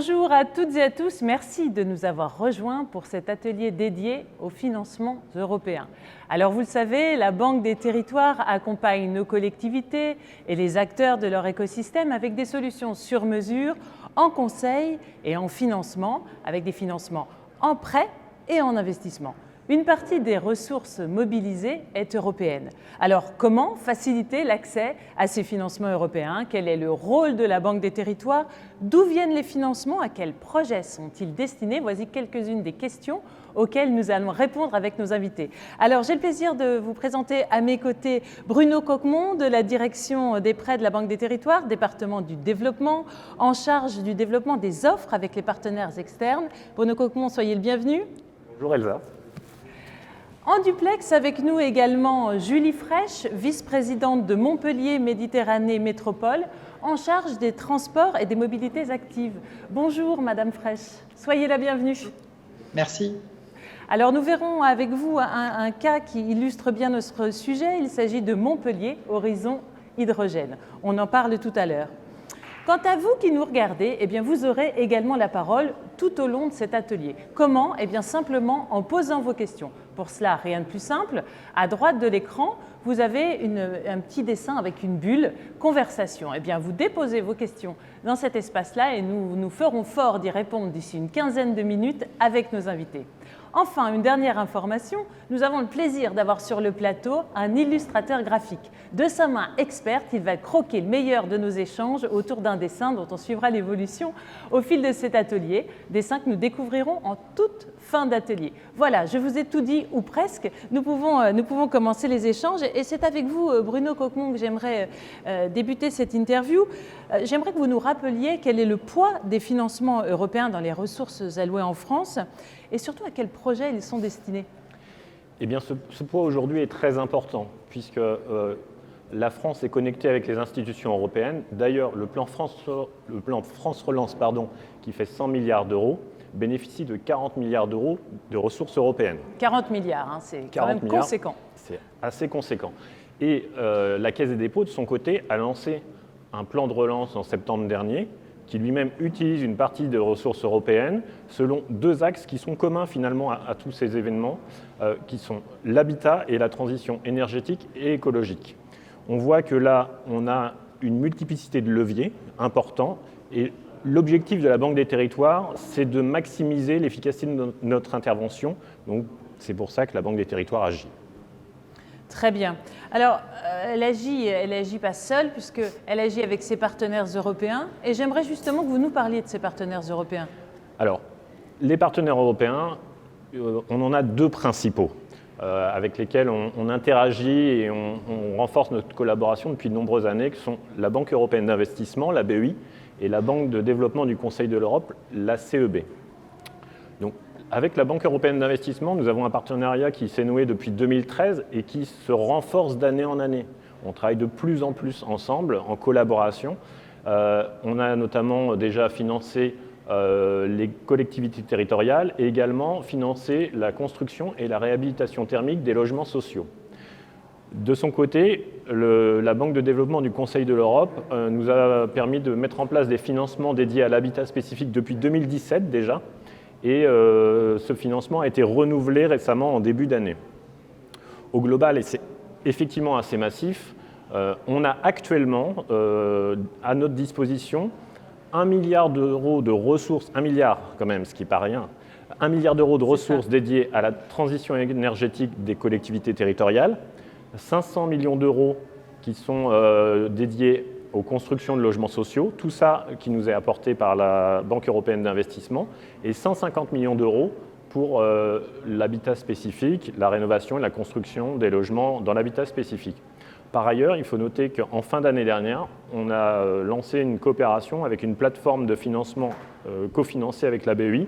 Bonjour à toutes et à tous, merci de nous avoir rejoints pour cet atelier dédié au financement européen. Alors vous le savez, la Banque des territoires accompagne nos collectivités et les acteurs de leur écosystème avec des solutions sur mesure, en conseil et en financement, avec des financements en prêt et en investissement. Une partie des ressources mobilisées est européenne. Alors, comment faciliter l'accès à ces financements européens? Quel est le rôle de la Banque des territoires? D'où viennent les financements? À quels projets sont-ils destinés? Voici quelques-unes des questions auxquelles nous allons répondre avec nos invités. Alors, j'ai le plaisir de vous présenter à mes côtés Bruno Coquemont de la direction des prêts de la Banque des territoires, département du développement, en charge du développement des offres avec les partenaires externes. Bruno Coquemont, soyez le bienvenu. Bonjour Elsa. En duplex avec nous également Julie Fraîche, vice-présidente de Montpellier Méditerranée Métropole, en charge des transports et des mobilités actives. Bonjour Madame Fraîche, soyez la bienvenue. Merci. Alors nous verrons avec vous un cas qui illustre bien notre sujet. Il s'agit de Montpellier Horizon Hydrogène. On en parle tout à l'heure. Quant à vous qui nous regardez, eh bien vous aurez également la parole tout au long de cet atelier. Comment? Eh bien simplement en posant vos questions. Pour cela, rien de plus simple. À droite de l'écran, vous avez un petit dessin avec une bulle « Conversation ». Eh bien, vous déposez vos questions dans cet espace-là et nous ferons fort d'y répondre d'ici une quinzaine de minutes avec nos invités. Enfin, une dernière information, nous avons le plaisir d'avoir sur le plateau un illustrateur graphique. De sa main experte, il va croquer le meilleur de nos échanges autour d'un dessin dont on suivra l'évolution au fil de cet atelier, dessin que nous découvrirons en toute fin d'atelier. Voilà, je vous ai tout dit, ou presque. Nous pouvons commencer les échanges et c'est avec vous, Bruno Coquemont, que j'aimerais débuter cette interview. J'aimerais que vous nous rappeliez quel est le poids des financements européens dans les ressources allouées en France et surtout à quels projets ils sont destinés. Eh bien, ce poids aujourd'hui est très important puisque la France est connectée avec les institutions européennes. D'ailleurs, le plan France Relance, qui fait 100 milliards d'euros, bénéficie de 40 milliards d'euros de ressources européennes. 40 milliards, hein, c'est quand même conséquent. C'est assez conséquent. Et la Caisse des dépôts, de son côté, a lancé un plan de relance en septembre dernier qui lui-même utilise une partie des ressources européennes selon deux axes qui sont communs finalement à tous ces événements, qui sont l'habitat et la transition énergétique et écologique. On voit que là, on a une multiplicité de leviers importants et l'objectif de la Banque des territoires, c'est de maximiser l'efficacité de notre intervention. Donc, c'est pour ça que la Banque des territoires agit. Très bien. Alors, elle agit pas seule, puisqu'elle agit avec ses partenaires européens. Et j'aimerais justement que vous nous parliez de ces partenaires européens. Alors, les partenaires européens, on en a deux principaux, avec lesquels on interagit et on renforce notre collaboration depuis de nombreuses années, qui sont la Banque européenne d'investissement, la BEI, et la Banque de développement du Conseil de l'Europe, la CEB. Donc, avec la Banque européenne d'investissement, nous avons un partenariat qui s'est noué depuis 2013 et qui se renforce d'année en année. On travaille de plus en plus ensemble, en collaboration. On a notamment déjà financé les collectivités territoriales et également financé la construction et la réhabilitation thermique des logements sociaux. De son côté, la Banque de développement du Conseil de l'Europe nous a permis de mettre en place des financements dédiés à l'habitat spécifique depuis 2017 déjà. Et ce financement a été renouvelé récemment en début d'année. Au global, et c'est effectivement assez massif, on a actuellement à notre disposition 1 milliard d'euros de ressources, 1 milliard quand même, ce qui n'est pas rien, 1 milliard d'euros de ressources dédiées à la transition énergétique des collectivités territoriales, 500 millions d'euros qui sont dédiés aux constructions de logements sociaux, tout ça qui nous est apporté par la Banque européenne d'investissement, et 150 millions d'euros pour l'habitat spécifique, la rénovation et la construction des logements dans l'habitat spécifique. Par ailleurs, il faut noter qu'en fin d'année dernière, on a lancé une coopération avec une plateforme de financement cofinancée avec la BEI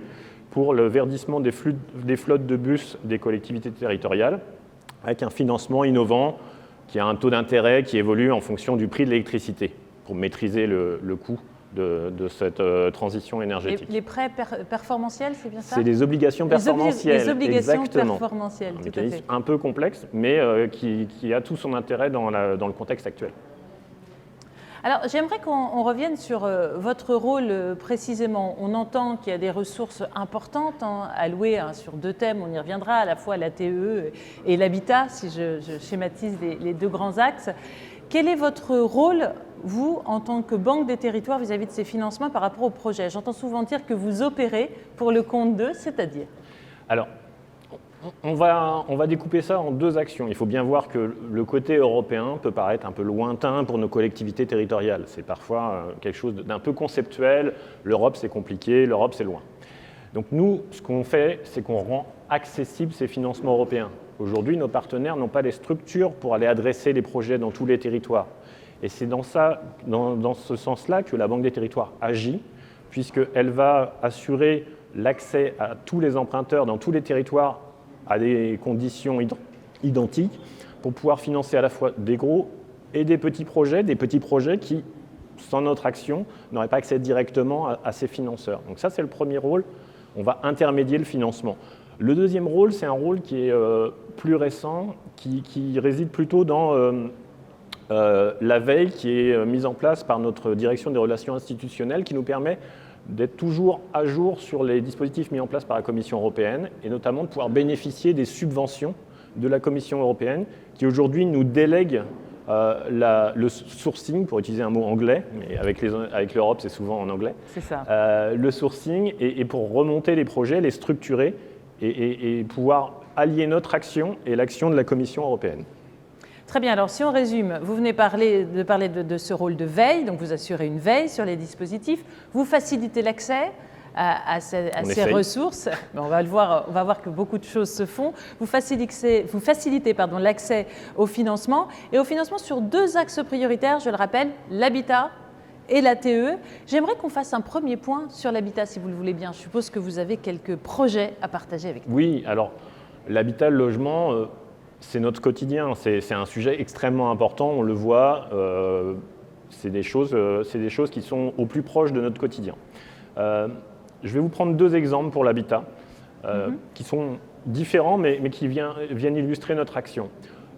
pour le verdissement des flottes de bus des collectivités territoriales, avec un financement innovant qui a un taux d'intérêt qui évolue en fonction du prix de l'électricité pour maîtriser le coût de cette transition énergétique. Les prêts performantiels, c'est bien ça? C'est des obligations performantielles. Les obligations exactement. Performantielles, Un tout mécanisme à fait. un peu complexe, mais qui a tout son intérêt dans le contexte actuel. Alors, j'aimerais qu'on revienne sur votre rôle précisément. On entend qu'il y a des ressources importantes allouées sur 2 thèmes, on y reviendra, à la fois la TEE et l'habitat, si je schématise les 2 grands axes. Quel est votre rôle, vous, en tant que Banque des territoires, vis-à-vis de ces financements par rapport au projet? J'entends souvent dire que vous opérez pour le compte d'eux, c'est-à-dire? Alors, on va découper ça en 2 actions. Il faut bien voir que le côté européen peut paraître un peu lointain pour nos collectivités territoriales. C'est parfois quelque chose d'un peu conceptuel. L'Europe, c'est compliqué, l'Europe, c'est loin. Donc nous, ce qu'on fait, c'est qu'on rend accessibles ces financements européens. Aujourd'hui, nos partenaires n'ont pas les structures pour aller adresser les projets dans tous les territoires. Et c'est dans ce sens-là que la Banque des territoires agit, puisqu'elle va assurer l'accès à tous les emprunteurs dans tous les territoires à des conditions identiques pour pouvoir financer à la fois des gros et des petits projets qui, sans notre action, n'auraient pas accès directement à ces financeurs. Donc ça, c'est le premier rôle. On va intermédier le financement. Le deuxième rôle, c'est un rôle qui est plus récent, qui réside plutôt dans la veille qui est mise en place par notre direction des relations institutionnelles, qui nous permet d'être toujours à jour sur les dispositifs mis en place par la Commission européenne et notamment de pouvoir bénéficier des subventions de la Commission européenne qui aujourd'hui nous délègue le sourcing, pour utiliser un mot anglais, mais avec l'Europe c'est souvent en anglais, c'est ça. Le sourcing et pour remonter les projets, les structurer et pouvoir allier notre action et l'action de la Commission européenne. Très bien, alors si on résume, vous venez de parler de ce rôle de veille, donc vous assurez une veille sur les dispositifs, vous facilitez l'accès à ces ressources. On va voir que beaucoup de choses se font. Vous facilitez l'accès au financement, et au financement sur 2 axes prioritaires, je le rappelle, l'habitat et la TEE. J'aimerais qu'on fasse un premier point sur l'habitat, si vous le voulez bien. Je suppose que vous avez quelques projets à partager avec nous. Oui, alors l'habitat, le logement, c'est notre quotidien. C'est un sujet extrêmement important, on le voit. C'est des choses qui sont au plus proche de notre quotidien. Je vais vous prendre 2 exemples pour l'habitat, qui sont différents, mais qui viennent illustrer notre action.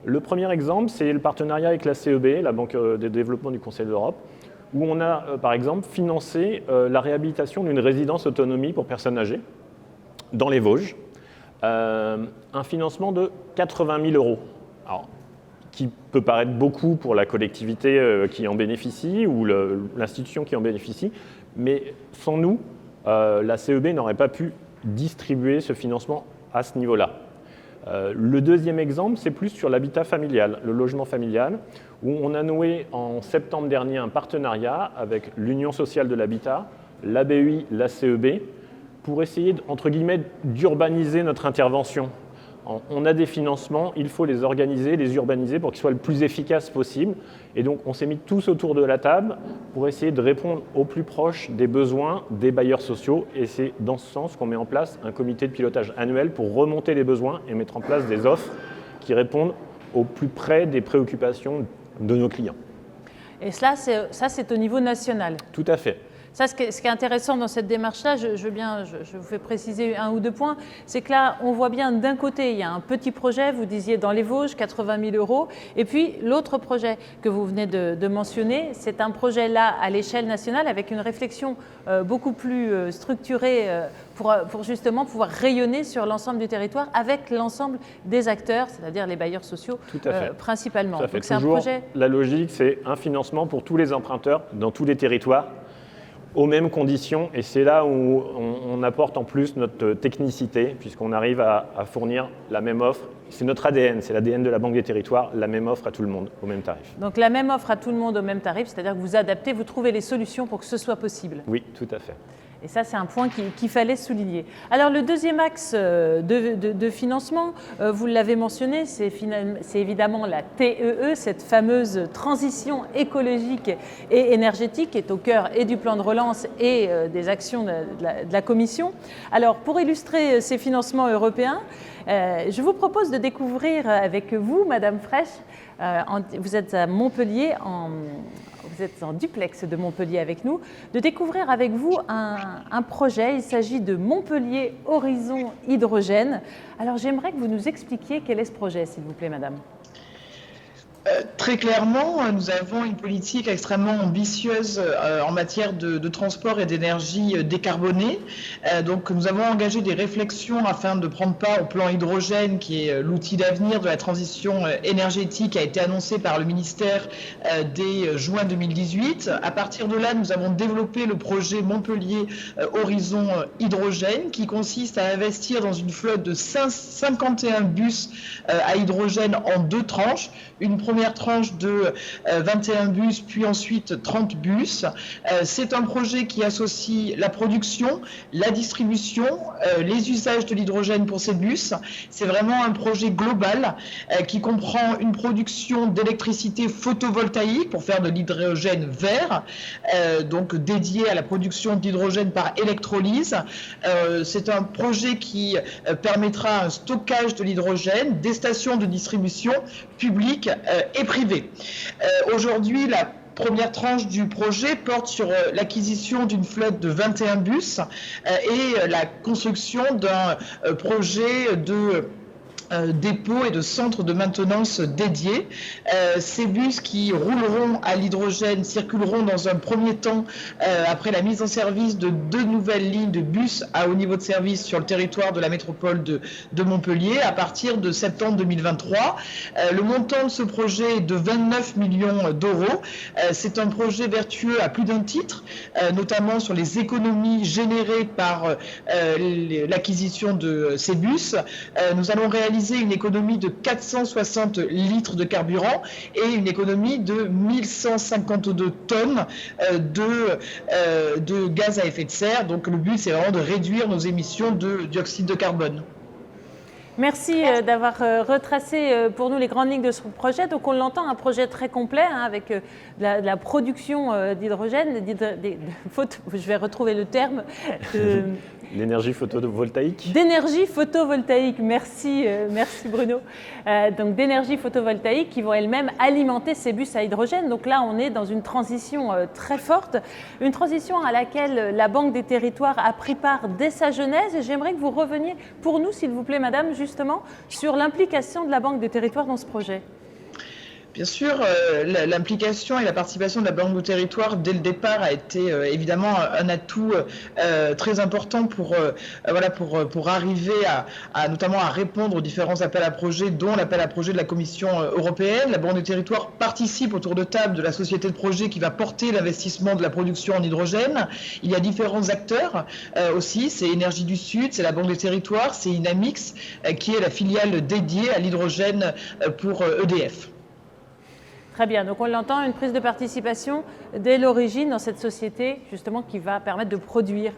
Le premier exemple, c'est le partenariat avec la CEB, la Banque de développement du Conseil de l'Europe, où on a, par exemple, financé la réhabilitation d'une résidence autonomie pour personnes âgées dans les Vosges. Un financement de 80 000 €. Alors, qui peut paraître beaucoup pour la collectivité qui en bénéficie ou l'institution qui en bénéficie, mais sans nous, la CEB n'aurait pas pu distribuer ce financement à ce niveau-là. Le deuxième exemple, c'est plus sur l'habitat familial, le logement familial, où on a noué en septembre dernier un partenariat avec l'Union sociale de l'habitat, l'ABUI, la CEB, pour essayer, entre guillemets, d'urbaniser notre intervention. On a des financements, il faut les organiser, les urbaniser pour qu'ils soient le plus efficaces possible. Et donc, on s'est mis tous autour de la table pour essayer de répondre au plus proche des besoins des bailleurs sociaux. Et c'est dans ce sens qu'on met en place un comité de pilotage annuel pour remonter les besoins et mettre en place des offres qui répondent au plus près des préoccupations de nos clients. Et ça, c'est au niveau national. Tout à fait. Ça, ce qui est intéressant dans cette démarche-là, je vous fais préciser 1 ou 2 points, c'est que là, on voit bien d'un côté, il y a un petit projet, vous disiez dans les Vosges, 80 000 €, et puis l'autre projet que vous venez de mentionner, c'est un projet là à l'échelle nationale avec une réflexion beaucoup plus structurée pour justement pouvoir rayonner sur l'ensemble du territoire avec l'ensemble des acteurs, c'est-à-dire les bailleurs sociaux principalement. Tout à fait. Donc c'est un toujours projet. La logique, c'est un financement pour tous les emprunteurs dans tous les territoires, aux mêmes conditions, et c'est là où on apporte en plus notre technicité, puisqu'on arrive à fournir la même offre. C'est notre ADN, c'est l'ADN de la Banque des territoires, la même offre à tout le monde, au même tarif. Donc la même offre à tout le monde au même tarif, c'est-à-dire que vous adaptez, vous trouvez les solutions pour que ce soit possible. Oui, tout à fait. Et ça, c'est un point qu'il fallait souligner. Alors, le deuxième axe de financement, vous l'avez mentionné, c'est évidemment la TEE, cette fameuse transition écologique et énergétique qui est au cœur et du plan de relance et des actions de la Commission. Alors, pour illustrer ces financements européens, je vous propose de découvrir avec vous, Madame Fraîche, vous êtes à Montpellier, vous êtes en duplex de Montpellier avec nous, de découvrir avec vous un projet. Il s'agit de Montpellier Horizon Hydrogène. Alors j'aimerais que vous nous expliquiez quel est ce projet, s'il vous plaît, madame. Très clairement, nous avons une politique extrêmement ambitieuse en matière de transport et d'énergie décarbonée. Donc nous avons engagé des réflexions afin de prendre part au plan hydrogène, qui est l'outil d'avenir de la transition énergétique, qui a été annoncé par le ministère dès juin 2018. À partir de là, nous avons développé le projet Montpellier Horizon Hydrogène, qui consiste à investir dans une flotte de 51 bus à hydrogène en 2 tranches. Une première tranche de 21 bus, puis ensuite 30 bus. C'est un projet qui associe la production, la distribution, les usages de l'hydrogène pour ces bus. C'est vraiment un projet global qui comprend une production d'électricité photovoltaïque pour faire de l'hydrogène vert, donc dédié à la production d'hydrogène par électrolyse. C'est un projet qui permettra un stockage de l'hydrogène, des stations de distribution publiques et privées. Aujourd'hui, la première tranche du projet porte sur l'acquisition d'une flotte de 21 bus et la construction d'un projet de dépôts et de centres de maintenance dédiés. Ces bus qui rouleront à l'hydrogène circuleront dans un premier temps après la mise en service de 2 nouvelles lignes de bus à haut niveau de service sur le territoire de la métropole de Montpellier à partir de septembre 2023. Le montant de ce projet est de 29 millions d'euros. C'est un projet vertueux à plus d'un titre, notamment sur les économies générées par l'acquisition de ces bus. Nous allons réaliser une économie de 460 litres de carburant et une économie de 1152 tonnes de gaz à effet de serre. Donc le but, c'est vraiment de réduire nos émissions de dioxyde de carbone. Merci d'avoir retracé pour nous les grandes lignes de ce projet. Donc on l'entend, un projet très complet avec de la production d'hydrogène, je vais retrouver le terme. L'énergie photovoltaïque. D'énergie photovoltaïque, merci Bruno. Donc d'énergie photovoltaïque qui vont elles-mêmes alimenter ces bus à hydrogène. Donc là, on est dans une transition très forte, une transition à laquelle la Banque des Territoires a pris part dès sa genèse. Et j'aimerais que vous reveniez pour nous, s'il vous plaît, Madame, justement, sur l'implication de la Banque des Territoires dans ce projet. Bien sûr, l'implication et la participation de la Banque du Territoire dès le départ a été évidemment un atout très important pour arriver notamment à répondre aux différents appels à projets, dont l'appel à projets de la Commission européenne. La Banque du Territoire participe autour de table de la société de projet qui va porter l'investissement de la production en hydrogène. Il y a différents acteurs aussi, c'est Énergie du Sud, c'est la Banque des Territoires, c'est Inamix qui est la filiale dédiée à l'hydrogène pour EDF. Très bien, donc on l'entend, une prise de participation dès l'origine dans cette société justement qui va permettre de produire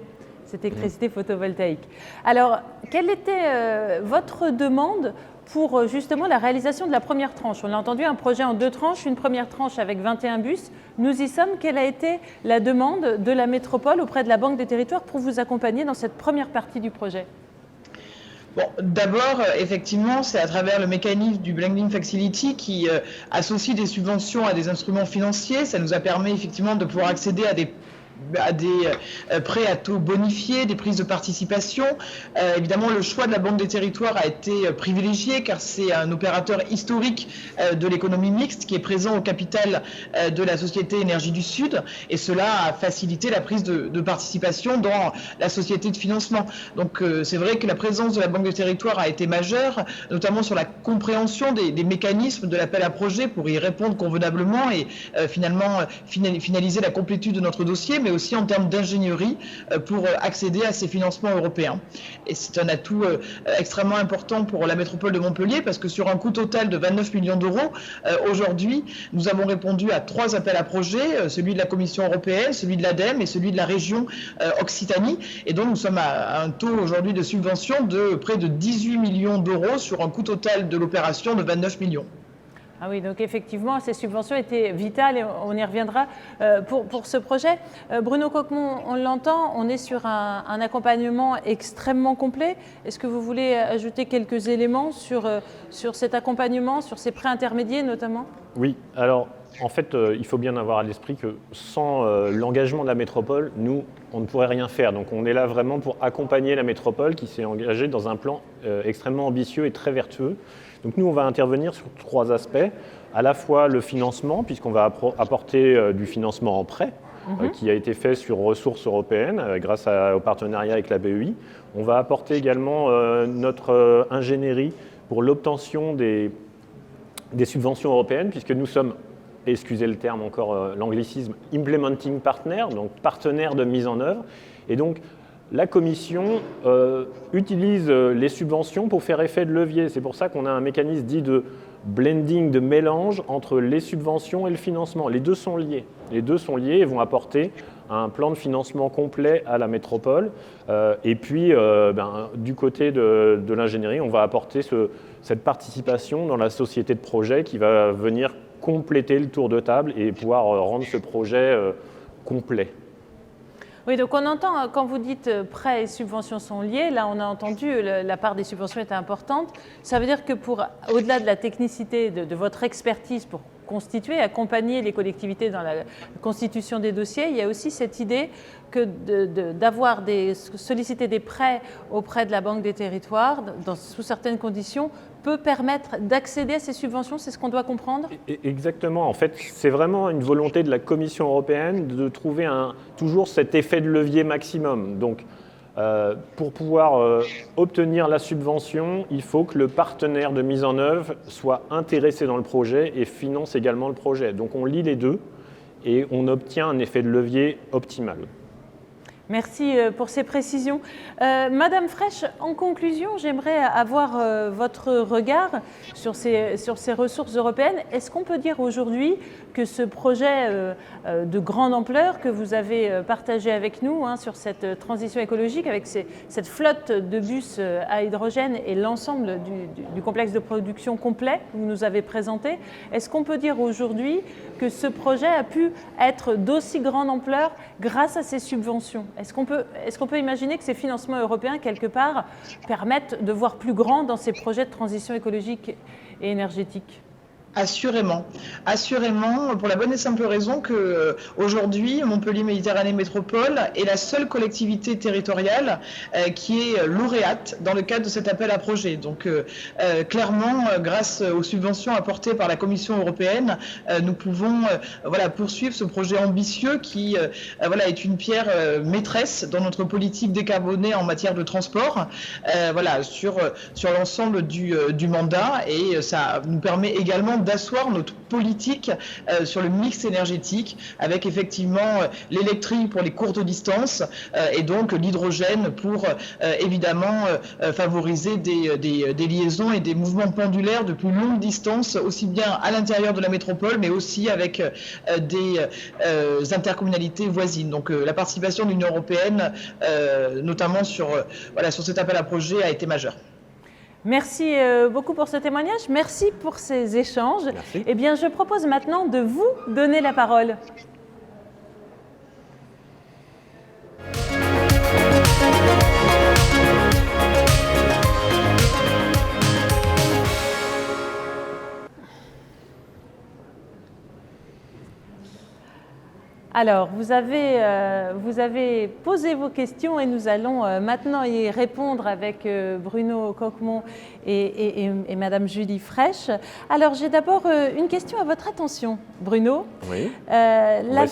cette électricité photovoltaïque. Alors, quelle était votre demande pour justement la réalisation de la première tranche? On a entendu un projet en 2 tranches, une première tranche avec 21 bus. Nous y sommes. Quelle a été la demande de la métropole auprès de la Banque des Territoires pour vous accompagner dans cette première partie du projet? Bon, d'abord, effectivement, c'est à travers le mécanisme du Blending Facility qui associe des subventions à des instruments financiers. Ça nous a permis effectivement de pouvoir accéder à des prêts à taux bonifiés, des prises de participation. Évidemment, le choix de la Banque des Territoires a été privilégié car c'est un opérateur historique de l'économie mixte qui est présent au capital de la société Énergie du Sud et cela a facilité la prise de participation dans la société de financement. Donc c'est vrai que la présence de la Banque des Territoires a été majeure, notamment sur la compréhension des mécanismes de l'appel à projet pour y répondre convenablement et finalement finaliser la complétude de notre dossier, mais aussi en termes d'ingénierie pour accéder à ces financements européens. Et c'est un atout extrêmement important pour la métropole de Montpellier parce que sur un coût total de 29 millions d'euros, aujourd'hui, nous avons répondu à 3 appels à projets, celui de la Commission européenne, celui de l'ADEME et celui de la région Occitanie. Et donc, nous sommes à un taux aujourd'hui de subvention de près de 18 millions d'euros sur un coût total de l'opération de 29 millions. Ah oui, donc effectivement, ces subventions étaient vitales et on y reviendra pour ce projet. Bruno Coquemont, on l'entend, on est sur un accompagnement extrêmement complet. Est-ce que vous voulez ajouter quelques éléments sur cet accompagnement, sur ces prêts intermédiaires notamment? Oui, alors en fait, il faut bien avoir à l'esprit que sans l'engagement de la métropole, nous, on ne pourrait rien faire. Donc on est là vraiment pour accompagner la métropole qui s'est engagée dans un plan extrêmement ambitieux et très vertueux. Donc nous, on va intervenir sur 3 aspects. À la fois le financement, puisqu'on va apporter du financement en prêt, qui a été fait sur ressources européennes grâce au partenariat avec la BEI. On va apporter également notre ingénierie pour l'obtention des subventions européennes, puisque nous sommes, excusez le terme encore, l'anglicisme, implementing partner, donc partenaire de mise en œuvre. Et donc, la Commission utilise les subventions pour faire effet de levier. C'est pour ça qu'on a un mécanisme dit de blending, de mélange entre les subventions et le financement. Les deux sont liés. Les deux sont liés et vont apporter un plan de financement complet à la métropole. Et puis, du côté de l'ingénierie, on va apporter cette participation dans la société de projet qui va venir compléter le tour de table et pouvoir rendre ce projet complet. Oui, donc on entend, quand vous dites prêts et subventions sont liés, là on a entendu la part des subventions était importante. Ça veut dire que au-delà de la technicité de votre expertise pour constituer, accompagner les collectivités dans la constitution des dossiers, il y a aussi cette idée que solliciter des prêts auprès de la Banque des territoires, sous certaines conditions, peut permettre d'accéder à ces subventions, c'est ce qu'on doit comprendre? Exactement, en fait, c'est vraiment une volonté de la Commission européenne de trouver toujours cet effet de levier maximum. Donc, pour pouvoir obtenir la subvention, il faut que le partenaire de mise en œuvre soit intéressé dans le projet et finance également le projet. Donc on lie les deux et on obtient un effet de levier optimal. Merci pour ces précisions. Madame Fraîche, en conclusion, j'aimerais avoir votre regard sur ces ressources européennes. Est-ce qu'on peut dire aujourd'hui que ce projet de grande ampleur que vous avez partagé avec nous sur cette transition écologique, avec cette flotte de bus à hydrogène et l'ensemble du complexe de production complet que vous nous avez présenté, est-ce qu'on peut dire aujourd'hui que ce projet a pu être d'aussi grande ampleur grâce à ces subventions? Est-ce qu'on peut imaginer que ces financements européens, quelque part, permettent de voir plus grand dans ces projets de transition écologique et énergétique? Assurément, pour la bonne et simple raison que aujourd'hui, Montpellier Méditerranée Métropole est la seule collectivité territoriale qui est lauréate dans le cadre de cet appel à projet. Donc clairement, grâce aux subventions apportées par la Commission européenne, nous pouvons poursuivre ce projet ambitieux qui est une pierre maîtresse dans notre politique décarbonée en matière de transport, sur l'ensemble du mandat, et ça nous permet également d'asseoir notre politique sur le mix énergétique avec effectivement l'électrique pour les courtes distances et donc l'hydrogène pour évidemment favoriser des liaisons et des mouvements pendulaires de plus longue distance, aussi bien à l'intérieur de la métropole mais aussi avec des intercommunalités voisines. Donc la participation de l'Union européenne notamment sur cet appel à projet a été majeure. Merci beaucoup pour ce témoignage, merci pour ces échanges. Merci. Eh bien, je propose maintenant de vous donner la parole. Alors, vous avez posé vos questions et nous allons maintenant y répondre avec Bruno Coquemont et Madame Julie Fraîche. Alors, j'ai d'abord une question à votre attention, Bruno. Oui. La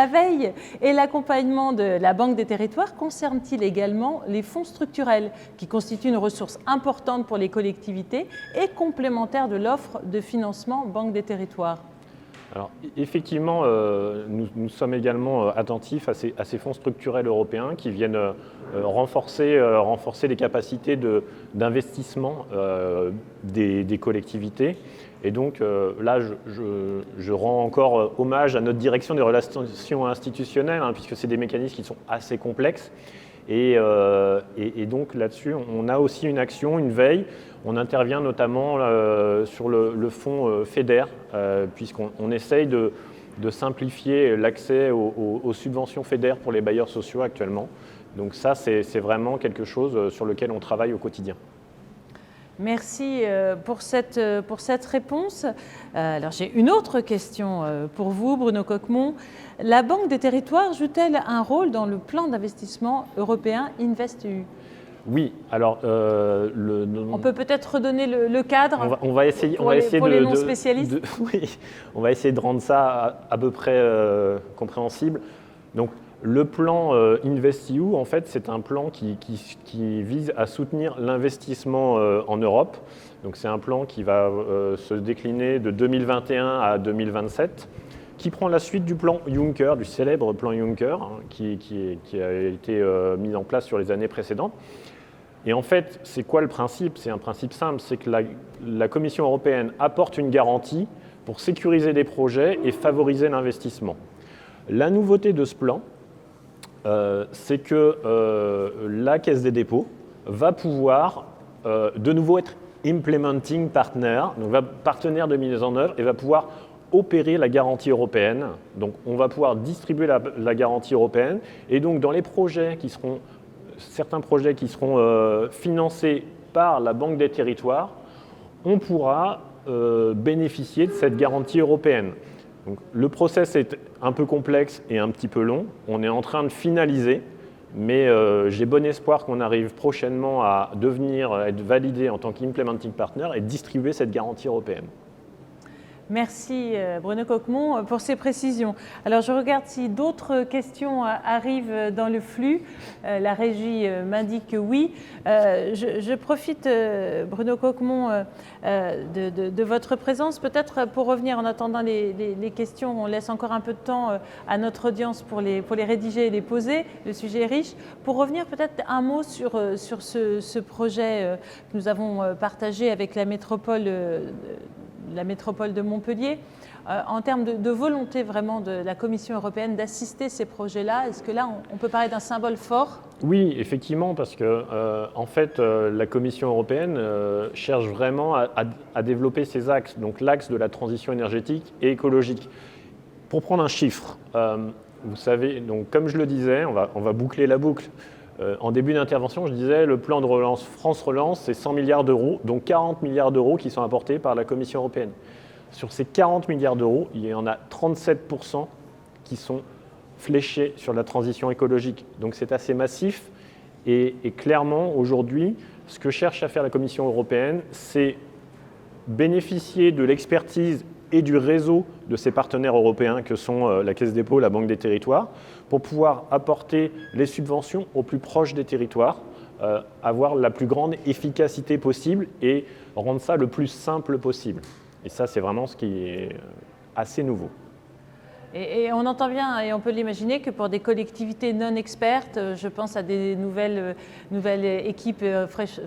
veille et l'accompagnement de la Banque des territoires concernent-ils également les fonds structurels qui constituent une ressource importante pour les collectivités et complémentaire de l'offre de financement Banque des territoires? Alors, effectivement, nous sommes également attentifs à ces fonds structurels européens qui viennent renforcer les capacités d'investissement des collectivités. Et donc là, je rends encore hommage à notre direction des relations institutionnelles, puisque c'est des mécanismes qui sont assez complexes. Et donc là-dessus, on a aussi une action, une veille. On intervient notamment sur le fonds FEDER, puisqu'on essaye de simplifier l'accès aux subventions FEDER pour les bailleurs sociaux actuellement. Donc ça, c'est vraiment quelque chose sur lequel on travaille au quotidien. Merci pour cette réponse. Alors j'ai une autre question pour vous, Bruno Coquemont. La Banque des territoires joue-t-elle un rôle dans le plan d'investissement européen InvestEU? Oui, alors on peut peut-être redonner le cadre on va essayer, pour les non-spécialistes. Oui, on va essayer de rendre ça à peu près compréhensible. Donc, le plan InvestEU, en fait, c'est un plan qui vise à soutenir l'investissement en Europe. Donc, c'est un plan qui va se décliner de 2021 à 2027, qui prend la suite du plan Juncker, du célèbre plan Juncker, hein, qui a été mis en place sur les années précédentes. Et en fait, c'est quoi le principe? C'est un principe simple, c'est que la Commission européenne apporte une garantie pour sécuriser des projets et favoriser l'investissement. La nouveauté de ce plan, c'est que la Caisse des dépôts va pouvoir de nouveau être implementing partner, donc partenaire de mise en œuvre, et va pouvoir opérer la garantie européenne. Donc on va pouvoir distribuer la garantie européenne, et donc dans les projets qui seront, certains projets qui seront financés par la Banque des territoires, on pourra bénéficier de cette garantie européenne. Donc, le process est un peu complexe et un petit peu long. On est en train de finaliser, mais j'ai bon espoir qu'on arrive prochainement à être validé en tant qu'implementing partner et distribuer cette garantie européenne. Merci Bruno Coquemont pour ces précisions. Alors je regarde si d'autres questions arrivent dans le flux. La régie m'indique que oui. Je profite, Bruno Coquemont, de votre présence. Peut-être pour revenir en attendant les questions, on laisse encore un peu de temps à notre audience pour les rédiger et les poser. Le sujet est riche. Pour revenir peut-être un mot sur ce projet que nous avons partagé avec la métropole de Montpellier, en termes de volonté vraiment de la Commission européenne d'assister ces projets-là. Est-ce que là, on peut parler d'un symbole fort? Oui, effectivement, parce que en fait, la Commission européenne cherche vraiment à développer ces axes, donc l'axe de la transition énergétique et écologique. Pour prendre un chiffre, vous savez, donc comme je le disais, on va boucler la boucle. En début d'intervention, je disais le plan de relance France Relance, c'est 100 milliards d'euros, dont 40 milliards d'euros qui sont apportés par la Commission européenne. Sur ces 40 milliards d'euros, il y en a 37% qui sont fléchés sur la transition écologique. Donc c'est assez massif et clairement, aujourd'hui, ce que cherche à faire la Commission européenne, c'est bénéficier de l'expertise et du réseau de ces partenaires européens que sont la Caisse des dépôts, la Banque des territoires, pour pouvoir apporter les subventions au plus proche des territoires, avoir la plus grande efficacité possible et rendre ça le plus simple possible. Et ça, c'est vraiment ce qui est assez nouveau. Et on entend bien, et on peut l'imaginer, que pour des collectivités non expertes, je pense à des nouvelles équipes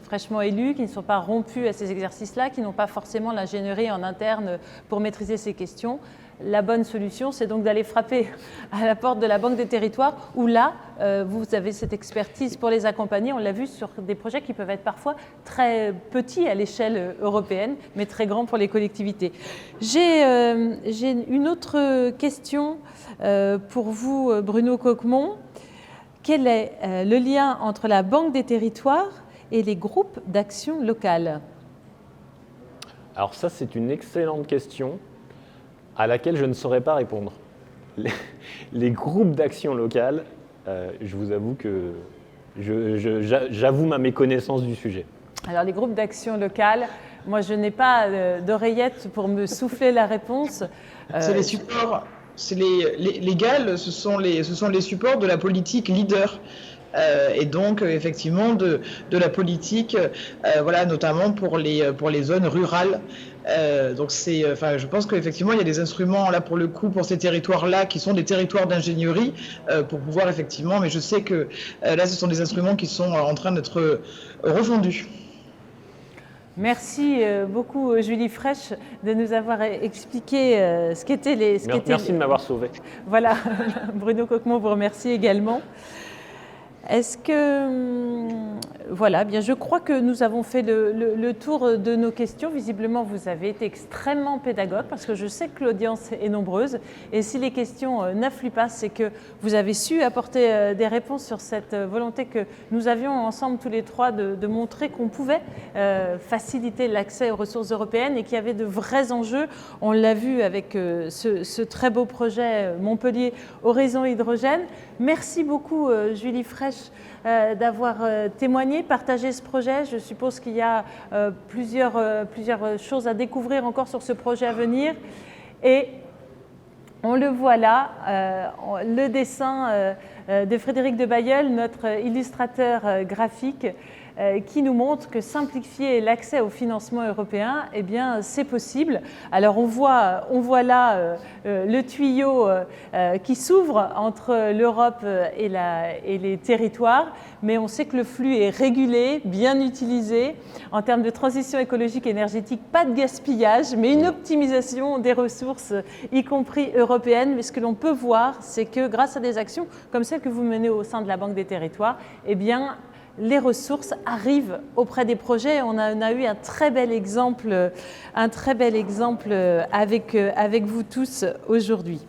fraîchement élues, qui ne sont pas rompues à ces exercices-là, qui n'ont pas forcément l'ingénierie en interne pour maîtriser ces questions. La bonne solution, c'est donc d'aller frapper à la porte de la Banque des territoires, où là, vous avez cette expertise pour les accompagner. On l'a vu sur des projets qui peuvent être parfois très petits à l'échelle européenne, mais très grands pour les collectivités. J'ai une autre question pour vous, Bruno Coquemont. Quel est le lien entre la Banque des territoires et les groupes d'action locale? Alors ça, c'est une excellente question à laquelle je ne saurais pas répondre. Les groupes d'action locale, je vous avoue que j'avoue ma méconnaissance du sujet. Alors les groupes d'action locale, moi je n'ai pas d'oreillette pour me souffler la réponse. C'est les supports, c'est les GAL, ce sont les supports de la politique leader. Et donc effectivement de la politique, voilà, notamment pour les zones rurales. Donc je pense qu'effectivement il y a des instruments là pour le coup pour ces territoires-là qui sont des territoires d'ingénierie pour pouvoir effectivement, mais je sais que là ce sont des instruments qui sont en train d'être refondus. Merci beaucoup Julie Frech de nous avoir expliqué ce qu'étaient les... Merci de m'avoir sauvé. Voilà, Bruno Coquemont vous remercie également. Est-ce que Voilà, bien, je crois que nous avons fait le tour de nos questions. Visiblement, vous avez été extrêmement pédagogue parce que je sais que l'audience est nombreuse. Et si les questions n'affluent pas, c'est que vous avez su apporter des réponses sur cette volonté que nous avions ensemble tous les trois de montrer qu'on pouvait faciliter l'accès aux ressources européennes et qu'il y avait de vrais enjeux. On l'a vu avec ce très beau projet Montpellier Horizon Hydrogène. Merci beaucoup, Julie Fraîche, d'avoir témoigné, partagé ce projet. Je suppose qu'il y a plusieurs choses à découvrir encore sur ce projet à venir. Et on le voit là, le dessin de Frédéric de Bailleul, notre illustrateur graphique, qui nous montre que simplifier l'accès au financement européen, eh bien, c'est possible. Alors on voit là le tuyau qui s'ouvre entre l'Europe et les territoires, mais on sait que le flux est régulé, bien utilisé. En termes de transition écologique et énergétique, pas de gaspillage, mais une optimisation des ressources, y compris européennes. Mais ce que l'on peut voir, c'est que grâce à des actions comme celles que vous menez au sein de la Banque des Territoires, eh bien, les ressources arrivent auprès des projets. On a eu un très bel exemple avec vous tous aujourd'hui.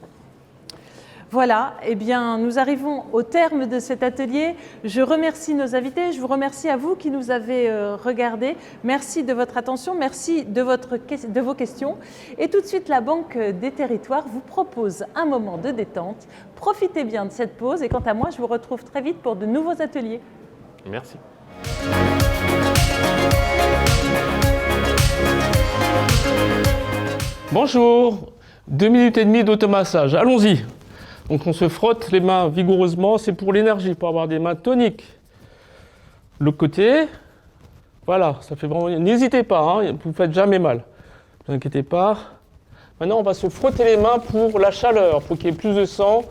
Voilà, eh bien, nous arrivons au terme de cet atelier. Je remercie nos invités, je vous remercie à vous qui nous avez regardés. Merci de votre attention, merci de vos questions. Et tout de suite, la Banque des Territoires vous propose un moment de détente. Profitez bien de cette pause et quant à moi, je vous retrouve très vite pour de nouveaux ateliers. Merci. Bonjour, 2 minutes et demie d'automassage, allons-y. Donc on se frotte les mains vigoureusement, c'est pour l'énergie, pour avoir des mains toniques. L'autre côté, voilà, ça fait vraiment... N'hésitez pas, hein, vous ne faites jamais mal, ne vous inquiétez pas. Maintenant on va se frotter les mains pour la chaleur, pour qu'il y ait plus de sang.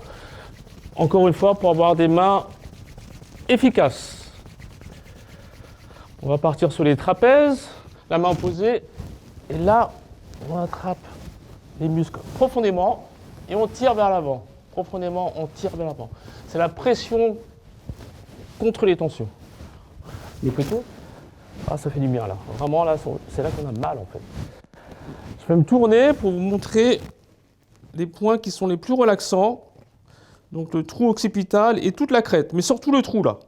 Encore une fois, pour avoir des mains efficaces. On va partir sur les trapèzes, la main posée, et là, on attrape les muscles profondément et on tire vers l'avant. Profondément, on tire vers l'avant. C'est la pression contre les tensions. Les côtés, ah, ça fait du bien là. Vraiment, là, c'est là qu'on a mal en fait. Je vais me tourner pour vous montrer les points qui sont les plus relaxants. Donc le trou occipital et toute la crête, mais surtout le trou là.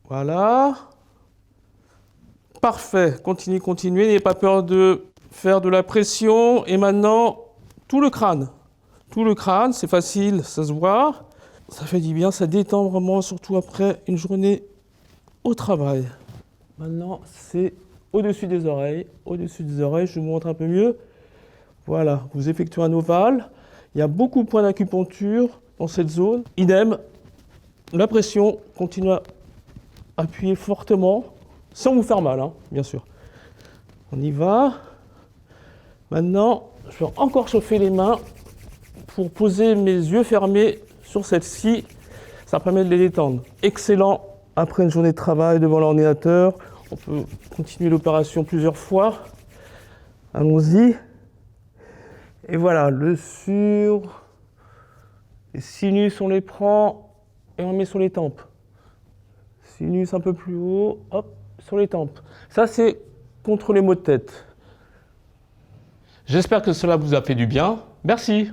Voilà. Parfait, continuez, n'ayez pas peur de faire de la pression. Et maintenant, tout le crâne. Tout le crâne, c'est facile, ça se voit. Ça fait du bien, ça détend vraiment, surtout après une journée au travail. Maintenant, c'est au-dessus des oreilles. Au-dessus des oreilles, je vous montre un peu mieux. Voilà, vous effectuez un ovale. Il y a beaucoup de points d'acupuncture dans cette zone. Idem, la pression, continuez à appuyer fortement. Sans vous faire mal, hein, bien sûr. On y va. Maintenant, je vais encore chauffer les mains pour poser mes yeux fermés sur celle-ci. Ça permet de les détendre. Excellent. Après une journée de travail devant l'ordinateur, on peut continuer l'opération plusieurs fois. Allons-y. Et voilà, le sur. Les sinus, on les prend et on met sur les tempes. Sinus un peu plus haut, hop. Sur les tempes. Ça, c'est contre les maux de tête. J'espère que cela vous a fait du bien. Merci.